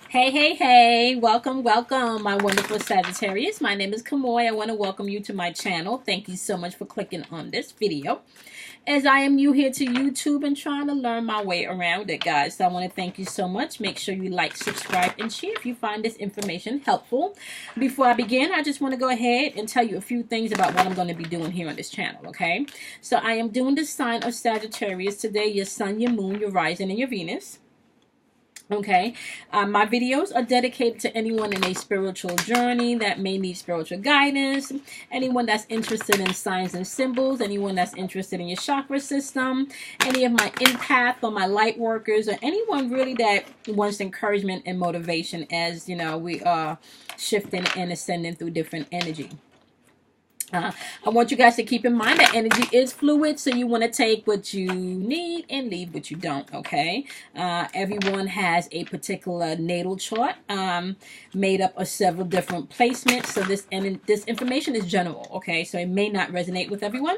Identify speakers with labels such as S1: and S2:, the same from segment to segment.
S1: Hey, hey, hey, welcome, welcome, my wonderful Sagittarius. My name is Kamoy. I want to welcome you to my channel. Thank you so much for clicking on this video. As I am new here to YouTube and trying to learn my way around it, guys. So I want to thank you so much. Make sure you like, subscribe, and share if you find this information helpful. Before I begin, I just want to go ahead and tell you a few things about what I'm going to be doing here on this channel, okay? So I am doing the sign of Sagittarius today, your sun, your moon, your rising, and your Venus. Okay, my videos are dedicated to anyone in a spiritual journey that may need spiritual guidance, anyone that's interested in signs and symbols, anyone that's interested in your chakra system, any of my empath or my light workers, or anyone really that wants encouragement and motivation as, you know, we are shifting and ascending through different energy. I want you guys to keep in mind that energy is fluid, so you want to take what you need and leave what you don't, okay? Everyone has a particular natal chart made up of several different placements, so this information is general, okay? So it may not resonate with everyone.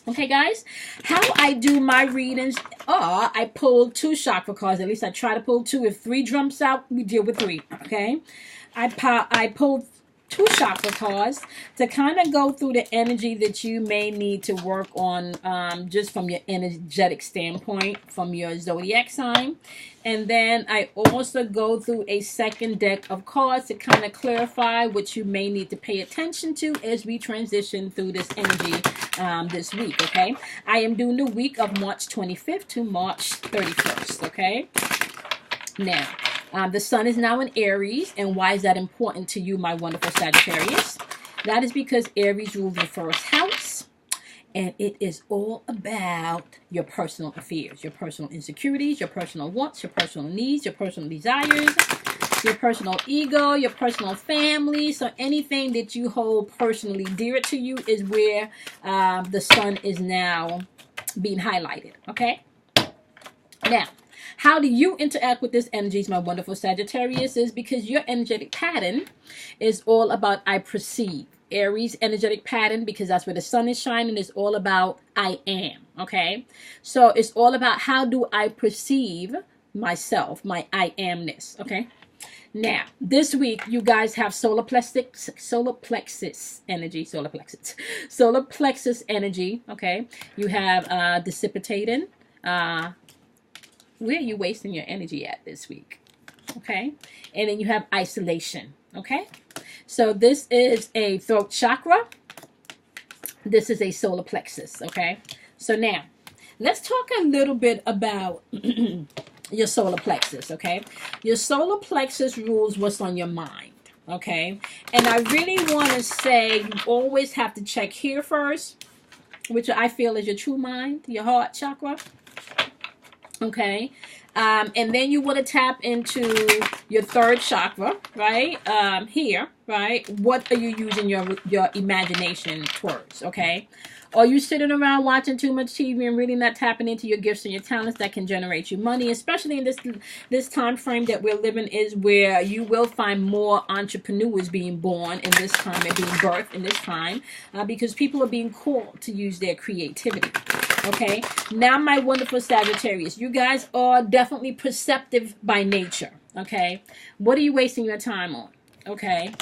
S1: Okay, guys, how I do my readings are I pull 2 chakra cards. At least I try to pull 2. If 3 jumps out, we deal with 3, okay? I pull 2 chakra cards to kind of go through the energy that you may need to work on just from your energetic standpoint, from your zodiac sign. And then I also go through a second deck of cards to kind of clarify what you may need to pay attention to as we transition through this energy this week, okay? I am doing the week of March 25th to March 31st, okay? Now, the sun is now in Aries, and why is that important to you, my wonderful Sagittarius? That is because Aries rules your first house, and it is all about your personal affairs, your personal insecurities, your personal wants, your personal needs, your personal desires, your personal ego, your personal family. So anything that you hold personally dear to you is where the sun is now being highlighted, okay? Now, how do you interact with this energy, my wonderful Sagittarius? Is because your energetic pattern is all about I perceive. Aries energetic pattern, because that's where the sun is shining, is all about I am, okay? So it's all about how do I perceive myself, my I amness, okay? Now, this week, you guys have solar plexus energy, solar plexus energy, okay? You have dissipating, where are you wasting your energy at this week? Okay. And then you have isolation. Okay. So this is a throat chakra. This is a solar plexus. Okay. So now let's talk a little bit about your solar plexus. Okay. Your solar plexus rules what's on your mind. Okay. And I really want to say you always have to check here first, which I feel is your true mind, your heart chakra. Okay, and then you want to tap into your third chakra, right? Here, right? What are you using your imagination towards? Okay, are you sitting around watching too much TV and really not tapping into your gifts and your talents that can generate you money? Especially in this time frame that we're living, is where you will find more entrepreneurs being born in this time and being birthed in this time, because people are being called to use their creativity. Okay, now my wonderful Sagittarius, you guys are definitely perceptive by nature. Okay, what are you wasting your time on? Okay,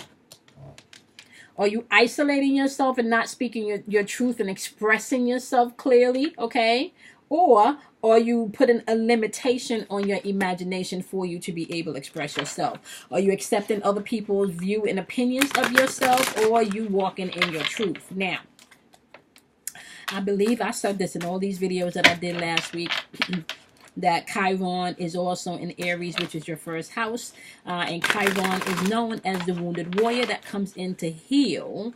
S1: are you isolating yourself and not speaking your truth and expressing yourself clearly? Okay, or are you putting a limitation on your imagination for you to be able to express yourself? Are you accepting other people's view and opinions of yourself, or are you walking in your truth? Now, I believe I said this in all these videos that I did last week, that Chiron is also in Aries, which is your first house. And Chiron is known as the wounded warrior that comes in to heal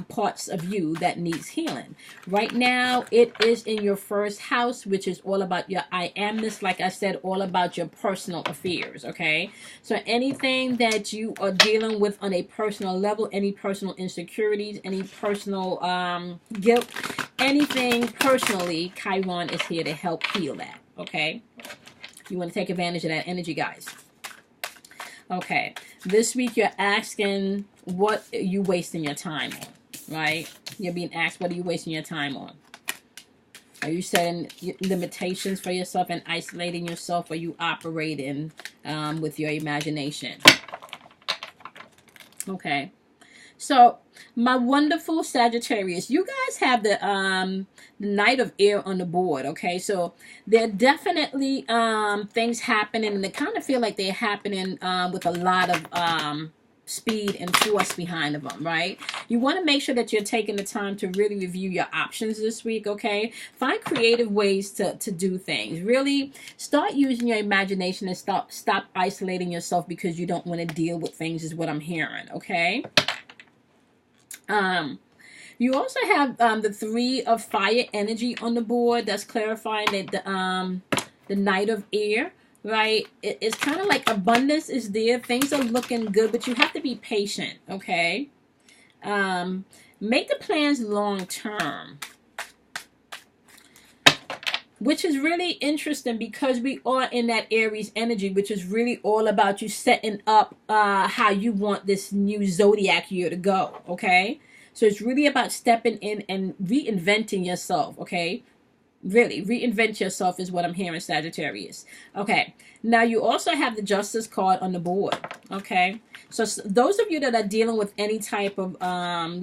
S1: parts of you that needs healing. Right now, it is in your first house, which is all about your I amness. Like I said, all about your personal affairs, okay? So anything that you are dealing with on a personal level, any personal insecurities, any personal guilt, anything personally, Chiron is here to help heal that. Okay, you want to take advantage of that energy, guys. Okay, this week you're asking, what are you wasting your time on, right? You're being asked, what are you wasting your time on? Are you setting limitations for yourself and isolating yourself? Or are you operating with your imagination. Okay. So, my wonderful Sagittarius, you guys have the Knight of Air on the board, okay? So, there are definitely things happening, and they kind of feel like they're happening with a lot of speed and force behind them, right? You want to make sure that you're taking the time to really review your options this week, okay? Find creative ways to do things. Really start using your imagination and stop isolating yourself because you don't want to deal with things, is what I'm hearing, okay? You also have the 3 of Fire energy on the board. That's clarifying that the Knight of Air, right? It's kind of like abundance is there. Things are looking good, but you have to be patient, okay? Make the plans long term, which is really interesting because we are in that Aries energy, which is really all about you setting up how you want this new zodiac year to go, okay? So it's really about stepping in and reinventing yourself, okay? Really, reinvent yourself is what I'm hearing, Sagittarius. Okay, now you also have the Justice card on the board, okay? So those of you that are dealing with any type of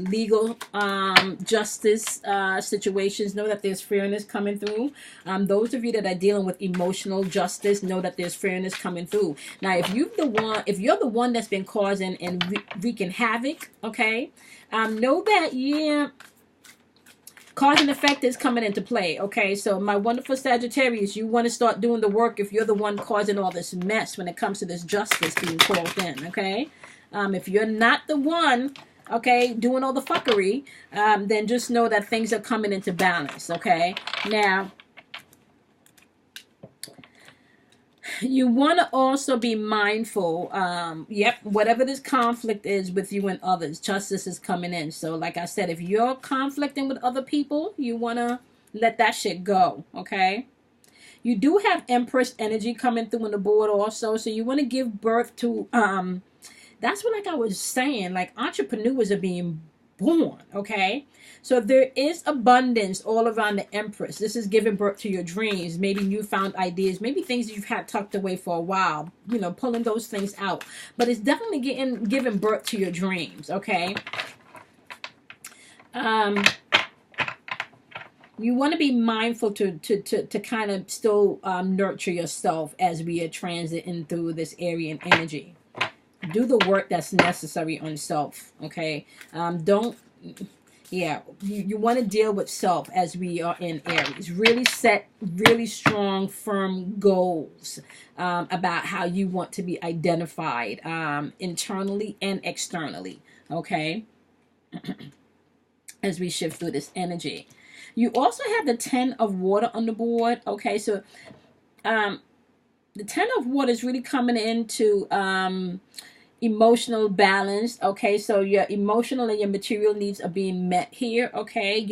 S1: legal justice situations, know that there's fairness coming through. Those of you that are dealing with emotional justice, know that there's fairness coming through. Now, if you're the one that's been causing and wreaking havoc, okay, know that, yeah, cause and effect is coming into play, okay? So my wonderful Sagittarius, you want to start doing the work if you're the one causing all this mess when it comes to this justice being called in, okay? If you're not the one, okay, doing all the fuckery, then just know that things are coming into balance, okay? Now, you want to also be mindful, whatever this conflict is with you and others, justice is coming in. So like I said, if you're conflicting with other people, you want to let that shit go, okay? You do have Empress energy coming through on the board also, so you want to give birth to, that's what, like I was saying, like entrepreneurs are being born, okay? So there is abundance all around the Empress. This is giving birth to your dreams, maybe newfound ideas, maybe things that you've had tucked away for a while, you know, pulling those things out. But it's definitely giving birth to your dreams, okay? You want to be mindful to kind of still nurture yourself as we are transiting through this Aryan energy. Do the work that's necessary on self, okay? You want to deal with self as we are in Aries. Really set really strong, firm goals about how you want to be identified internally and externally, okay? As we shift through this energy. You also have the 10 of Water on the board, okay? So the 10 of Water is really coming into emotional balance, okay? So your emotional and your material needs are being met here, okay?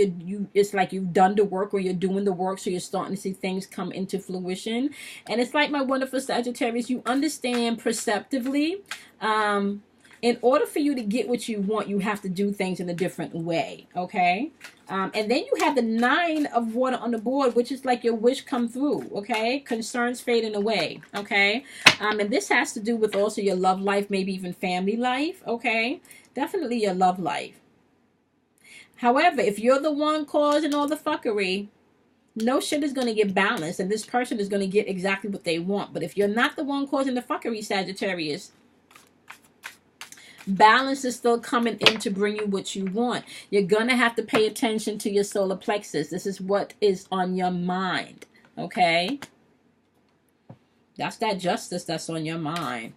S1: It's like you've done the work, or you're doing the work, so you're starting to see things come into fruition. And it's like, my wonderful Sagittarius, you understand perceptively, in order for you to get what you want, you have to do things in a different way, okay? And then you have the 9 of Water on the board, which is like your wish come through, okay? Concerns fading away, okay? And this has to do with also your love life, maybe even family life, okay? Definitely your love life. However, if you're the one causing all the fuckery, no shit is going to get balanced, and this person is going to get exactly what they want. But if you're not the one causing the fuckery, Sagittarius, balance is still coming in to bring you what you want. You're going to have to pay attention to your solar plexus. This is what is on your mind, okay? That's that justice that's on your mind.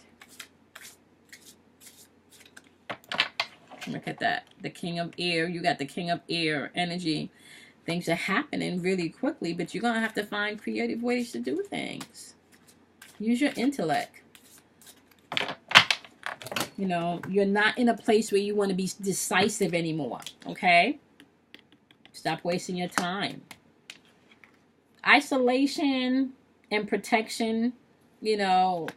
S1: Look at that. The King of Air. You got the King of Air energy. Things are happening really quickly, but you're going to have to find creative ways to do things. Use your intellect. You know, you're not in a place where you want to be decisive anymore, okay? Stop wasting your time. Isolation and protection, you know,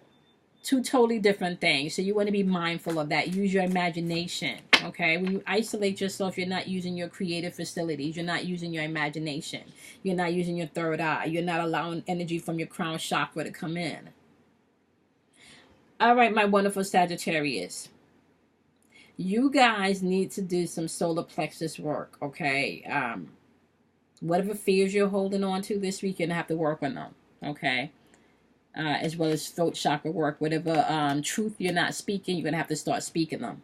S1: two totally different things. So you want to be mindful of that. Use your imagination, okay? When you isolate yourself, you're not using your creative facilities. You're not using your imagination. You're not using your third eye. You're not allowing energy from your crown chakra to come in. All right, my wonderful Sagittarius. You guys need to do some solar plexus work, okay? Whatever fears you're holding on to this week, you're going to have to work on them, okay? As well as throat chakra work. Whatever truth you're not speaking, you're going to have to start speaking them.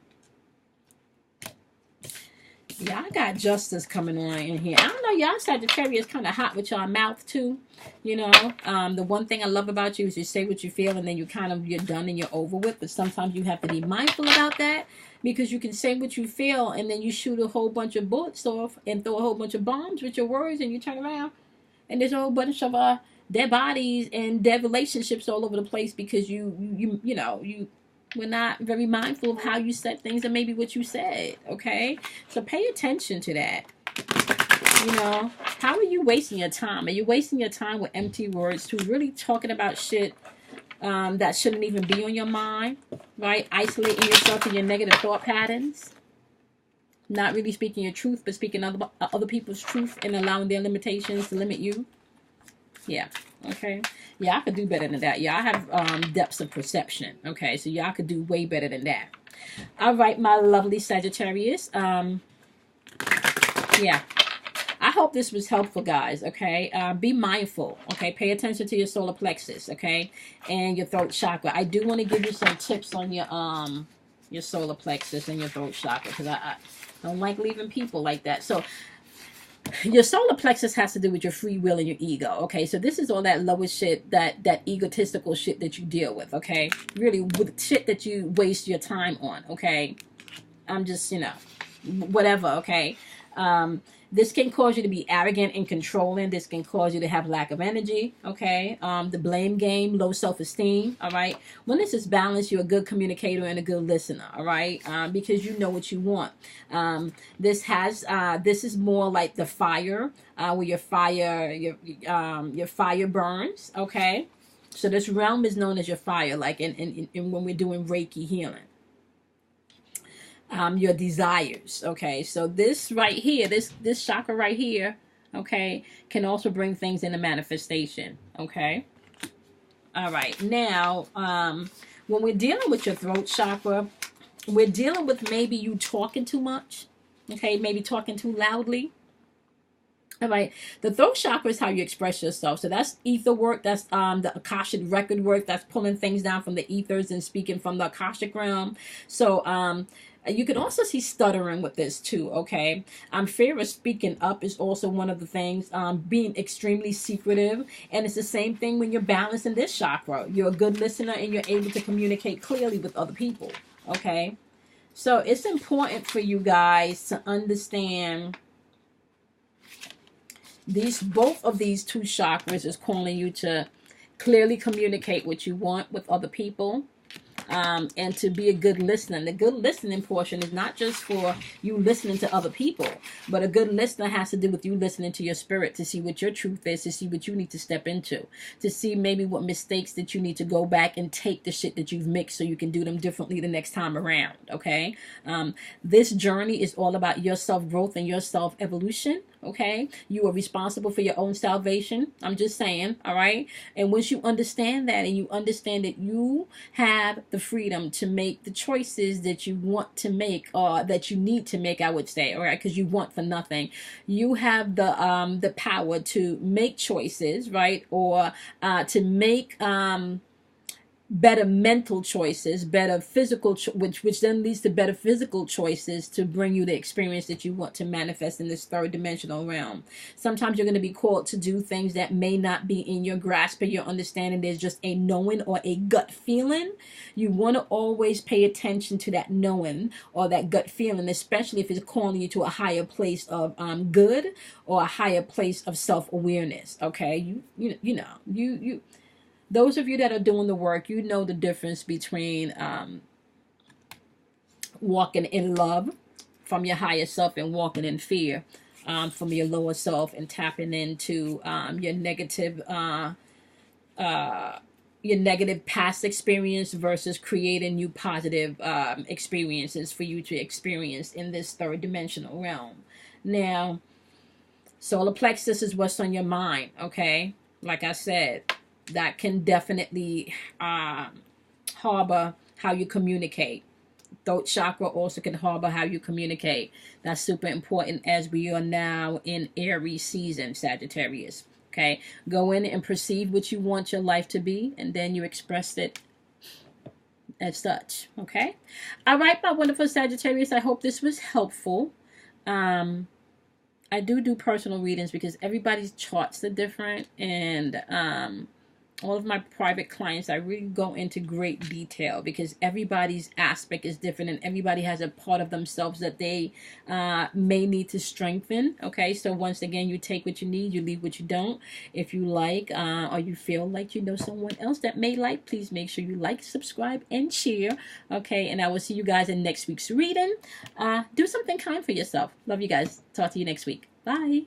S1: Y'all got justice coming on in here. I don't know, y'all Sagittarius kind of hot with y'all mouth too. You know, the one thing I love about you is you say what you feel and then you're done and you're over with. But sometimes you have to be mindful about that, because you can say what you feel and then you shoot a whole bunch of bullets off and throw a whole bunch of bombs with your words, and you turn around and there's a whole bunch of dead bodies and dead relationships all over the place, because you we're not very mindful of how you said things and maybe what you said, okay? So pay attention to that. You know, how are you wasting your time? Are you wasting your time with empty words, to really talking about shit that shouldn't even be on your mind, right? Isolating yourself in your negative thought patterns. Not really speaking your truth, but speaking other people's truth and allowing their limitations to limit you. Yeah. Okay. Y'all could do better than that. Y'all have depths of perception. Okay. So y'all could do way better than that. All right, my lovely Sagittarius. Yeah. I hope this was helpful, guys. Okay. Be mindful. Okay. Pay attention to your solar plexus. Okay. And your throat chakra. I do want to give you some tips on your solar plexus and your throat chakra, because I don't like leaving people like that. So your solar plexus has to do with your free will and your ego. Okay, so this is all that lower shit, that egotistical shit that you deal with. Okay, really with shit that you waste your time on. Okay, I'm just, whatever. Okay, this can cause you to be arrogant and controlling. This can cause you to have lack of energy. Okay, the blame game, low self-esteem. All right, when this is balanced, you're a good communicator and a good listener. All right, because you know what you want. This is more like the fire, where your fire burns. Okay, so this realm is known as your fire, like in when we're doing Reiki healing. Your desires. Okay, so this right here, this chakra right here, okay, can also bring things into manifestation. Okay, all right. Now, when we're dealing with your throat chakra, we're dealing with maybe you talking too much. Okay, maybe talking too loudly. All right, the throat chakra is how you express yourself. So that's ether work. That's the Akashic record work. That's pulling things down from the ethers and speaking from the Akashic realm. So you can also see stuttering with this too. Okay, fear of speaking up is also one of the things. Being extremely secretive, and it's the same thing when you're balanced in this chakra. You're a good listener and you're able to communicate clearly with other people. Okay, so it's important for you guys to understand. Both of these two chakras is calling you to clearly communicate what you want with other people, and to be a good listener. And the good listening portion is not just for you listening to other people, but a good listener has to do with you listening to your spirit, to see what your truth is, to see what you need to step into, to see maybe what mistakes that you need to go back and take the shit that you've mixed so you can do them differently the next time around. Okay, this journey is all about your self-growth and your self-evolution. Okay, you are responsible for your own salvation. I'm just saying. All right, and once you understand that, and you understand that you have the freedom to make the choices that you want to make, or that you need to make, I would say, all right, because you want for nothing. You have the power to make choices, right, or to make better mental choices, better physical, which then leads to better physical choices to bring you the experience that you want to manifest in this third dimensional realm. Sometimes you're going to be called to do things that may not be in your grasp or your understanding. There's just a knowing or a gut feeling. You want to always pay attention to that knowing or that gut feeling, especially if it's calling you to a higher place of good, or a higher place of self-awareness. Okay, you those of you that are doing the work, you know the difference between walking in love from your higher self and walking in fear from your lower self, and tapping into your negative past experience versus creating new positive experiences for you to experience in this third dimensional realm. Now, solar plexus is what's on your mind. Okay, like I said, that can definitely harbor how you communicate. Throat chakra also can harbor how you communicate. That's super important as we are now in Aries season, Sagittarius. Okay, go in and perceive what you want your life to be, and then you express it as such. Okay, all right, my wonderful Sagittarius, I hope this was helpful. I do personal readings because everybody's charts are different, and all of my private clients, I really go into great detail because everybody's aspect is different and everybody has a part of themselves that they may need to strengthen. Okay, so once again, you take what you need, you leave what you don't. If you like or you feel like you know someone else that may like, please make sure you like, subscribe, and share. Okay, and I will see you guys in next week's reading. Do something kind for yourself. Love you guys. Talk to you next week. Bye.